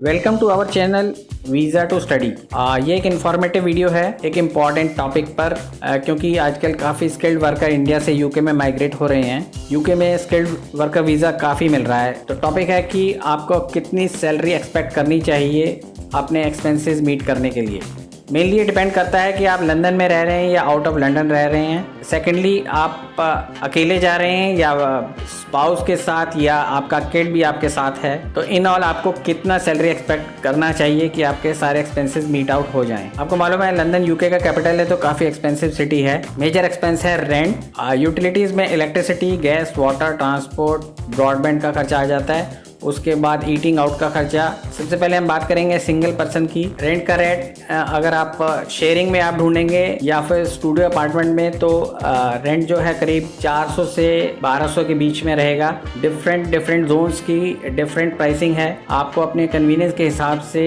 Welcome to our channel visa to study. ये एक informative video है एक इम्पॉर्टेंट टॉपिक पर, क्योंकि आजकल काफ़ी स्किल्ड वर्कर इंडिया से यूके में माइग्रेट हो रहे हैं। यूके में स्किल्ड वर्कर वीज़ा काफ़ी मिल रहा है। तो टॉपिक है कि आपको कितनी सैलरी एक्सपेक्ट करनी चाहिए अपने एक्सपेंसेस मीट करने के लिए। मेनली ये डिपेंड करता है कि आप लंदन में रह रहे हैं या आउट ऑफ लंदन रह रहे हैं। सेकेंडली, आप अकेले जा रहे हैं या स्पाउस के साथ, या आपका किड भी आपके साथ है। तो इन ऑल आपको कितना सैलरी एक्सपेक्ट करना चाहिए कि आपके सारे एक्सपेंसेस मीट आउट हो जाएं। आपको मालूम है लंदन यूके का कैपिटल है, तो काफ़ी एक्सपेंसिव सिटी है। मेजर एक्सपेंस है रेंट, यूटिलिटीज़ में electricity, gas, water, transport, broadband का खर्चा आ जाता है। उसके बाद ईटिंग आउट का खर्चा। सबसे पहले हम बात करेंगे सिंगल पर्सन की। रेंट का रेट, अगर आप शेयरिंग में आप ढूंढेंगे या फिर स्टूडियो अपार्टमेंट में, तो रेंट जो है करीब 400 से 1200 के बीच में रहेगा। डिफरेंट जोन्स की डिफरेंट प्राइसिंग है। आपको अपने कन्वीनियंस के हिसाब से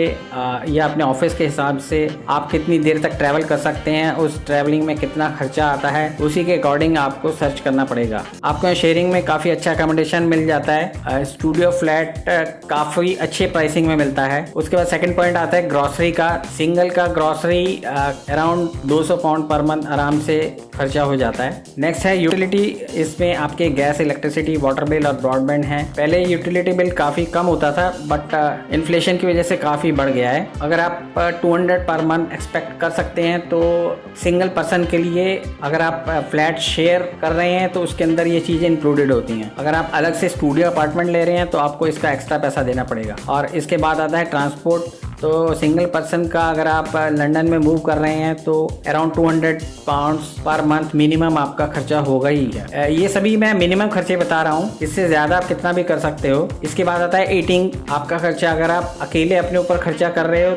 या अपने ऑफिस के हिसाब से आप कितनी देर तक ट्रैवल कर सकते हैं, उस ट्रैवलिंग में कितना खर्चा आता है, उसी के अकॉर्डिंग आपको सर्च करना पड़ेगा। आपको शेयरिंग में काफ़ी अच्छा अकोमोडेशन मिल जाता है। स्टूडियो फ्लैट काफ़ी अच्छे प्राइसिंग में मिलता है। उसके बाद सेकंड पॉइंट आता है ग्रॉसरी का। सिंगल का grocery around 200 pound per month आराम से खर्चा हो जाता है। नेक्स्ट है यूटिलिटी। इसमें आपके गैस, इलेक्ट्रिसिटी, वाटर बिल और ब्रॉडबैंड है। पहले यूटिलिटी बिल काफ़ी कम होता था, बट इन्फ्लेशन की वजह से काफ़ी बढ़ गया है। अगर आप 200 पर मंथ एक्सपेक्ट कर सकते हैं, तो सिंगल पर्सन के लिए अगर आप फ्लैट शेयर कर रहे हैं तो उसके अंदर ये चीज़ें इंक्लूडेड होती हैं। अगर आप अलग से स्टूडियो अपार्टमेंट ले रहे हैं तो आपको इसका एक्स्ट्रा पैसा देना पड़ेगा। और इसके बाद आता है ट्रांसपोर्ट। तो सिंगल पर्सन का अगर आप लंदन में मूव कर रहे हैं तो around 200 pounds per month minimum आपका खर्चा होगा ही है। ये सभी मैं मिनिमम खर्चे बता रहा हूँ, इससे ज़्यादा आप कितना भी कर सकते हो। इसके बाद आता है ईटिंग। आपका खर्चा अगर आप अकेले अपने ऊपर खर्चा कर रहे हो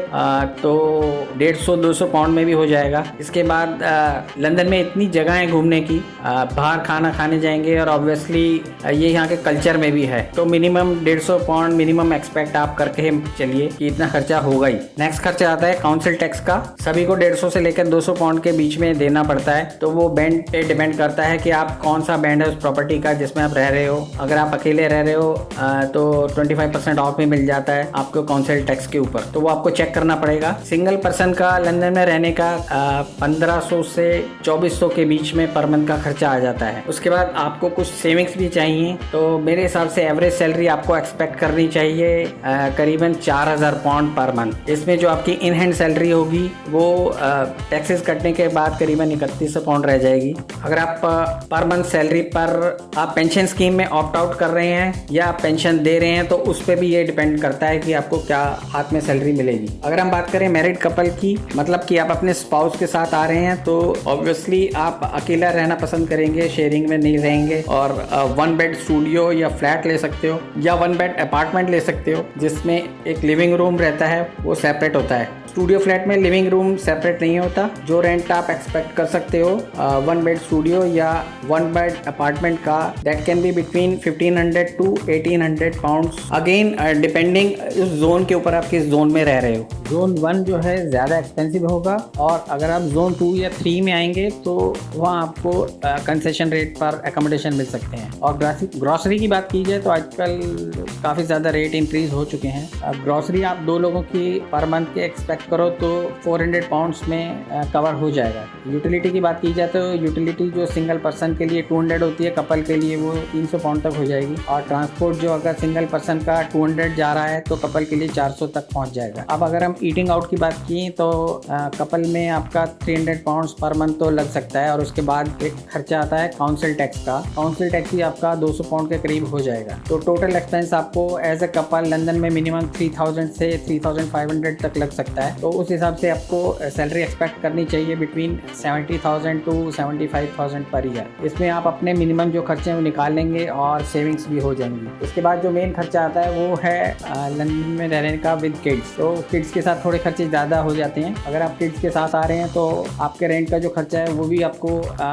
तो 150-200 पाउंड में भी हो जाएगा। इसके बाद लंदन में इतनी जगह है घूमने की, बाहर खाना खाने जाएंगे और ऑब्वियसली ये यहाँ के कल्चर में भी है, तो मिनिमम 150 पाउंड मिनिमम एक्सपेक्ट आप करके चलिए कि इतना खर्चा होगा ही। नेक्स्ट खर्चा आता है काउंसिल टैक्स का। सभी को 150 से लेकर 200 पाउंड के बीच में देना पड़ता है। तो वो बैंड पे डिपेंड करता है कि आप कौन सा बैंड है उस प्रॉपर्टी का जिसमें आप रह रहे हो। अगर आप अकेले रह रहे हो तो 25% ऑफ में मिल जाता है आपको काउंसिल टैक्स के ऊपर, तो वो आपको चेक करना पड़ेगा। सिंगल पर्सन का लंदन में रहने का 1500 से 2400 के बीच में पर मंथ का खर्चा आ जाता है। उसके बाद आपको कुछ सेविंग्स भी चाहिए, तो मेरे हिसाब से एवरेज सैलरी आपको एक्सपेक्ट करनी चाहिए करीबन 4000 पाउंड पर मंथ। इसमें जो आपकी इन हैंड सैलरी होगी वो टैक्सेस कटने के बाद करीबन 3100 पाउंड रह जाएगी। अगर आप पर मंथ सैलरी पर आप पेंशन स्कीम में ऑप्ट आउट कर रहे हैं या पेंशन दे रहे हैं, तो उस पर भी ये डिपेंड करता है कि आपको क्या हाथ में सैलरी मिलेगी। अगर हम बात करें मैरिड कपल की, मतलब कि आप अपने स्पाउस के साथ आ रहे हैं, तो ऑब्वियसली आप अकेला रहना पसंद करेंगे, शेयरिंग में नहीं रहेंगे, और 1 बेड स्टूडियो या फ्लैट ले सकते हो या 1 बेड अपार्टमेंट ले सकते हो जिसमें एक लिविंग रूम रहता है, वो सेपरेट होता है। स्टूडियो फ्लैट में लिविंग रूम सेपरेट नहीं होता। जो रेंट आप एक्सपेक्ट कर सकते हो 1 बेड स्टूडियो या 1 बेड अपार्टमेंट का, that can be between 1500 to 1800 pounds, again depending उस जोन के ऊपर आप किस जोन में रह रहे हो। जोन 1 जो है ज़्यादा एक्सपेंसिव होगा, और अगर आप जोन 2 या 3 में आएंगे तो वहाँ आपको कंसेशन रेट पर एकोमोडेशन मिल सकते हैं। और ग्रॉसरी की बात की जाए तो आजकल काफ़ी ज़्यादा रेट इंक्रीज हो चुके हैं। ग्रॉसरी आप 2 लोगों की पर मंथ के एक्सपेक्ट करो तो 400 पाउंड्स में कवर हो जाएगा। यूटिलिटी की बात की जाए तो यूटिलिटी जो सिंगल पर्सन के लिए 200 होती है, कपल के लिए वो 300 पाउंड तक हो जाएगी। और ट्रांसपोर्ट जो अगर सिंगल पर्सन का 200 जा रहा है तो कपल के लिए 400 तक पहुंच जाएगा। अब अगर हम ईटिंग आउट की बात की तो कपल में आपका 300 पाउंड्स पर मंथ तो लग सकता है। और उसके बाद एक खर्चा आता है काउंसिल टैक्स का। काउंसिल टैक्स भी आपका 200 पाउंड के करीब हो जाएगा। तो टोटल एक्सपेंस आपको एज ए कपल लंदन में मिनिमम 3000 से 3500 तक लग सकता है। तो उस हिसाब से आपको सैलरी एक्सपेक्ट करनी चाहिए बिटवीन 70,000 to 75,000 पर ईयर। इसमें आप अपने मिनिमम जो खर्चे हैं वो निकाल लेंगे और सेविंग्स भी हो जाएंगी। उसके बाद जो मेन खर्चा आता है वो है लंदन में रहने का विद किड्स। तो किड्स के साथ थोड़े खर्चे ज़्यादा हो जाते हैं। अगर आप किड्स के साथ आ रहे हैं तो आपके रेंट का जो खर्चा है वो भी आपको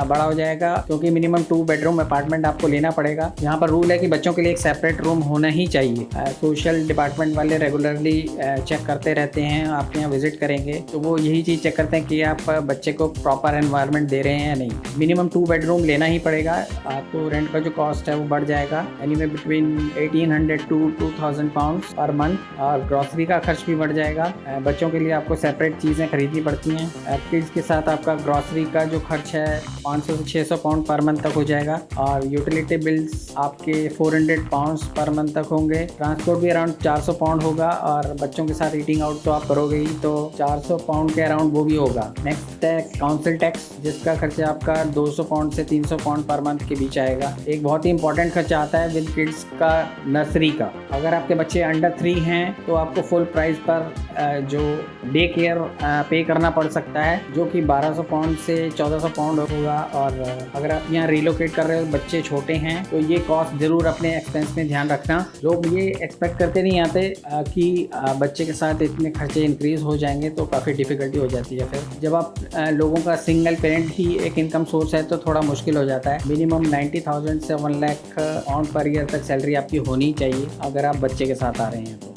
बड़ा हो जाएगा, क्योंकि मिनिमम 2 बेडरूम अपार्टमेंट आपको लेना पड़ेगा। यहाँ पर रूल है कि बच्चों के लिए एक सेपरेट रूम होना ही चाहिए। सोशल डिपार्टमेंट वाले रेगुलरली चेक करते रहते हैं आपके यहाँ विजिट करेंगे तो वो यही चीज़ चेक करते हैं कि आप बच्चे को प्रॉपर एनवायरनमेंट दे रहे हैं या नहीं। मिनिमम 2 बेडरूम लेना ही पड़ेगा, आपको रेंट का जो कॉस्ट है वो बढ़ जाएगा anyway between 1800 to 2000 pounds per month, और ग्रॉसरी का खर्च भी बढ़ जाएगा। बच्चों के लिए आपको सेपरेट चीज़ें खरीदनी पड़ती हैं। किड्स के साथ आपका ग्रॉसरी का जो खर्च है 500 से 600 पाउंड पर मंथ तक हो जाएगा, और यूटिलिटी बिल्स आपके 400 पाउंड्स पर मंथ तक होंगे। ट्रांसपोर्ट भी अराउंड 400 पाउंड होगा, और बच्चों के साथ ईटिंग आउट तो आप करोगे ही तो 400 पाउंड के अराउंड वो भी होगा। नेक्स्ट है काउंसिल टैक्स, जिसका खर्चा आपका 200 पाउंड से 300 पाउंड पर मंथ के बीच आएगा। एक बहुत ही इंपॉर्टेंट खर्चा आता है विद किड्स का, नर्सरी का। अगर आपके बच्चे अंडर 3 हैं तो आपको फुल प्राइस पर जो डे केयर पे करना पड़ सकता है, जो कि 1200 पाउंड से 1400 पाउंड होगा। और अगर आप यहाँ रिलोकेट कर रहे हो, बच्चे छोटे हैं, तो ये कॉस्ट ज़रूर अपने एक्सपेंस में ध्यान रखना। लोग ये एक्सपेक्ट करते नहीं आते कि बच्चे के साथ इतने खर्चे इंक्रीज़ हो जाएंगे, तो काफ़ी डिफ़िकल्टी हो जाती है। फिर जब आप लोगों का सिंगल पेरेंट ही एक इनकम सोर्स है तो थोड़ा मुश्किल हो जाता है। मिनिमम 90,000 से 1 लाख पाउंड पर ईयर तक सैलरी आपकी होनी चाहिए अगर आप बच्चे के साथ आ रहे हैं तो।